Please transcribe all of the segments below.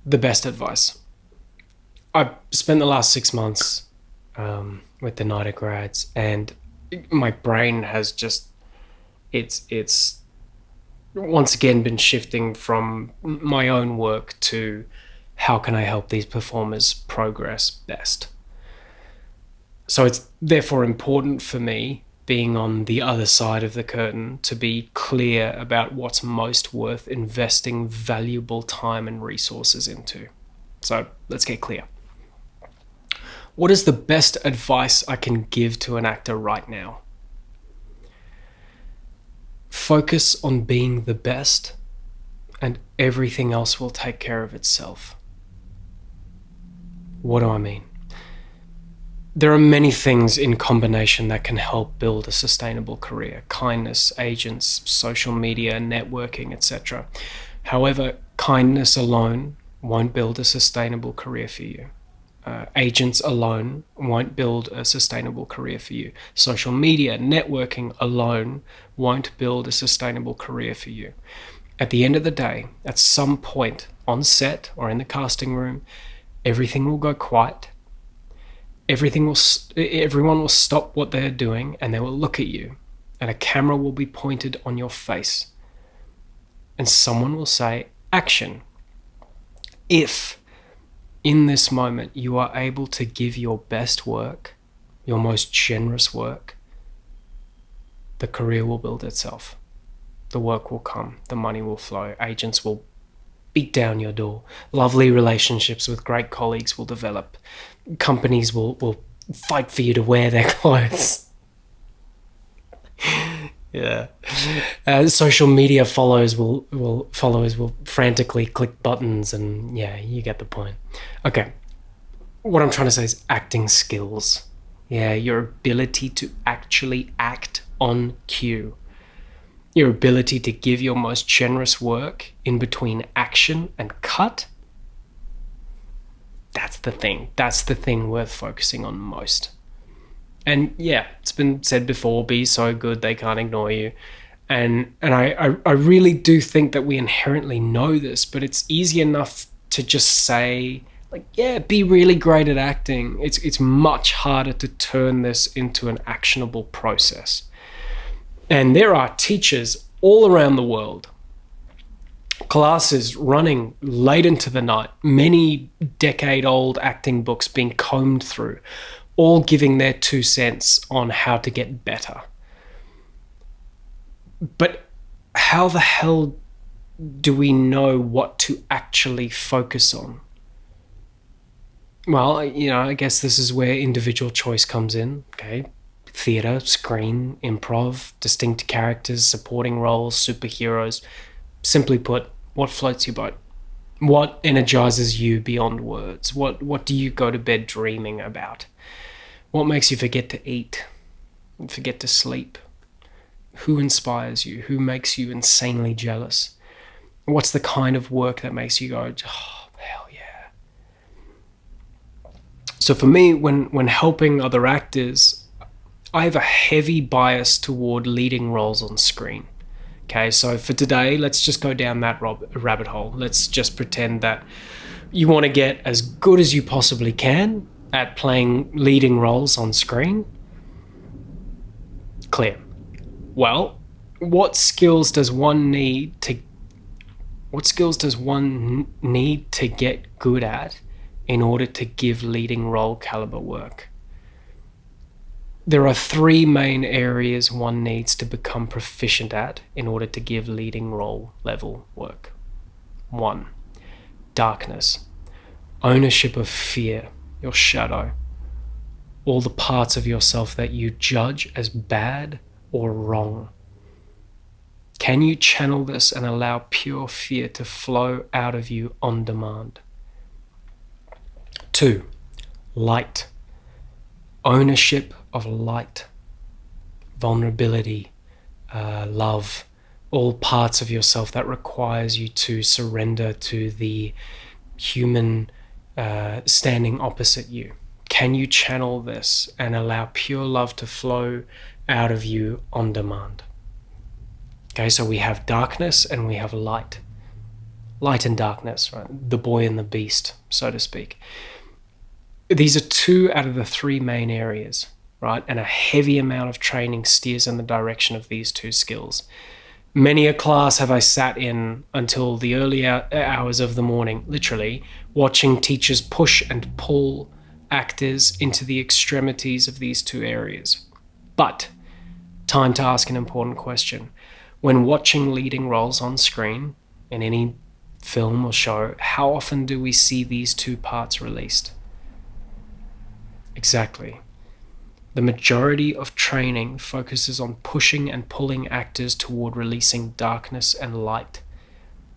The best advice. I've spent the last 6 months with the NIDA grads, and my brain has just it's once again been shifting from my own work to how can I help these performers progress best. So it's therefore important for me, being on the other side of the curtain, to be clear about what's most worth investing valuable time and resources into. So let's get clear. What is the best advice I can give to an actor right now? Focus on being the best, and everything else will take care of itself. What do I mean? There are many things in combination that can help build a sustainable career: kindness, agents, social media, networking, etc. However, kindness alone won't build a sustainable career for you. Agents alone won't build a sustainable career for you. Social media, networking alone won't build a sustainable career for you. At the end of the day, at some point on set or in the casting room, everything will go quiet. Everyone will stop what they're doing and they will look at you, and a camera will be pointed on your face, and someone will say, "Action." If in this moment you are able to give your best work, your most generous work, the career will build itself. The work will come, the money will flow, agents will beat down your door, lovely relationships with great colleagues will develop, companies will fight for you to wear their clothes. Yeah. Social media followers will frantically click buttons, and yeah, you get the point. Okay. What I'm trying to say is acting skills. Yeah, your ability to actually act on cue. Your ability to give your most generous work in between action and cut. That's the thing. That's the thing worth focusing on most. And yeah, it's been said before, be so good they can't ignore you. And I really do think that we inherently know this, but it's easy enough to just say, like, yeah, be really great at acting. It's much harder to turn this into an actionable process. And there are teachers all around the world, classes running late into the night, many decade-old acting books being combed through, all giving their 2 cents on how to get better. But how the hell do we know what to actually focus on? Well, I guess this is where individual choice comes in, okay? Theatre, screen, improv, distinct characters, supporting roles, superheroes. Simply put, what floats your boat? What energizes you beyond words? What do you go to bed dreaming about? What makes you forget to eat and forget to sleep? Who inspires you? Who makes you insanely jealous? What's the kind of work that makes you go, oh, hell yeah? So for me, when helping other actors, I have a heavy bias toward leading roles on screen. Okay, so for today, let's just go down that rabbit hole. Let's just pretend that you want to get as good as you possibly can at playing leading roles on screen. Clear. Well, what skills does one need to get good at in order to give leading role caliber work? There are 3 main areas one needs to become proficient at in order to give leading role level work. 1. Darkness. Ownership of fear, your shadow. All the parts of yourself that you judge as bad or wrong. Can you channel this and allow pure fear to flow out of you on demand? 2. Light. Ownership of light, vulnerability, love, all parts of yourself that requires you to surrender to the human standing opposite you. Can you channel this and allow pure love to flow out of you on demand? Okay, so we have darkness and we have light. light and darkness, right? The boy and the beast, so to speak. These are 2 out of the 3 main areas, right? And a heavy amount of training steers in the direction of these 2 skills. Many a class have I sat in until the early hours of the morning, literally, watching teachers push and pull actors into the extremities of these 2 areas. But, time to ask an important question. When watching leading roles on screen, in any film or show, how often do we see these 2 parts released? Exactly. The majority of training focuses on pushing and pulling actors toward releasing darkness and light,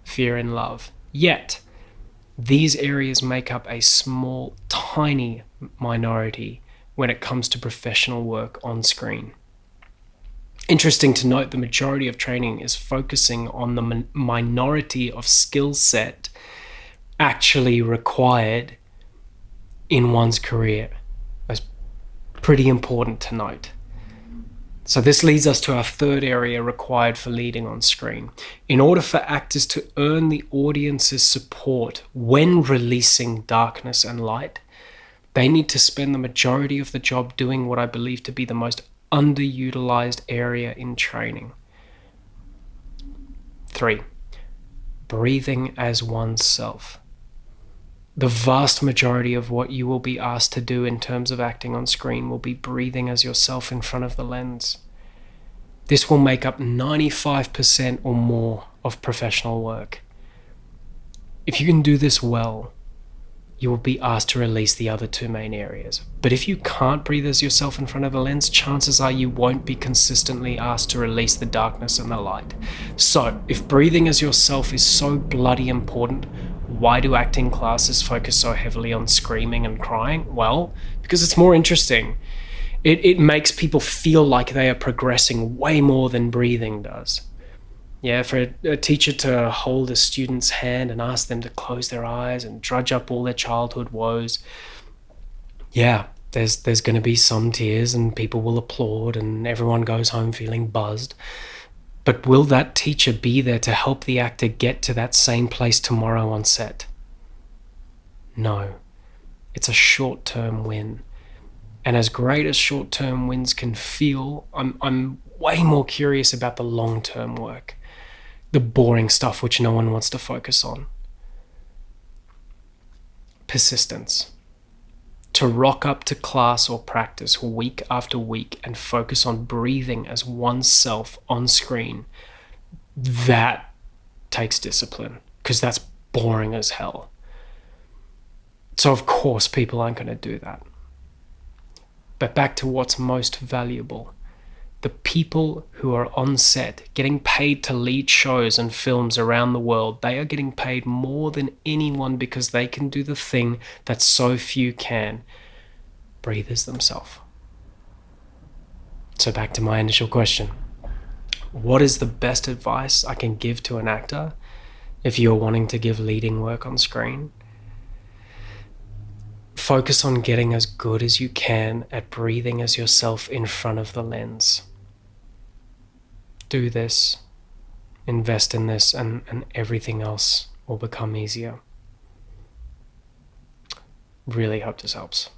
fear and love. Yet, these areas make up a small, tiny minority when it comes to professional work on screen. Interesting to note, the majority of training is focusing on the minority of skill set actually required in one's career. That's pretty important to note. So this leads us to our 3rd area required for leading on screen. In order for actors to earn the audience's support when releasing darkness and light, they need to spend the majority of the job doing what I believe to be the most underutilized area in training. 3, breathing as oneself. The vast majority of what you will be asked to do in terms of acting on screen will be breathing as yourself in front of the lens. This will make up 95% or more of professional work. If you can do this well, you will be asked to release the other 2 main areas. But if you can't breathe as yourself in front of a lens, chances are you won't be consistently asked to release the darkness and the light. So, if breathing as yourself is so bloody important, why do acting classes focus so heavily on screaming and crying? Well, because it's more interesting. It makes people feel like they are progressing way more than breathing does. Yeah, for a teacher to hold a student's hand and ask them to close their eyes and drudge up all their childhood woes, yeah, there's going to be some tears and people will applaud and everyone goes home feeling buzzed. But will that teacher be there to help the actor get to that same place tomorrow on set? No. It's a short-term win. And as great as short-term wins can feel, I'm way more curious about the long-term work. The boring stuff which no one wants to focus on. Persistence. To rock up to class or practice week after week and focus on breathing as oneself on screen, that takes discipline, because that's boring as hell. So of course people aren't going to do that. But back to what's most valuable. The people who are on set, getting paid to lead shows and films around the world, they are getting paid more than anyone because they can do the thing that so few can: breathe as themselves. So back to my initial question. What is the best advice I can give to an actor if you're wanting to give leading work on screen? Focus on getting as good as you can at breathing as yourself in front of the lens. Do this, invest in this, and everything else will become easier. Really hope this helps.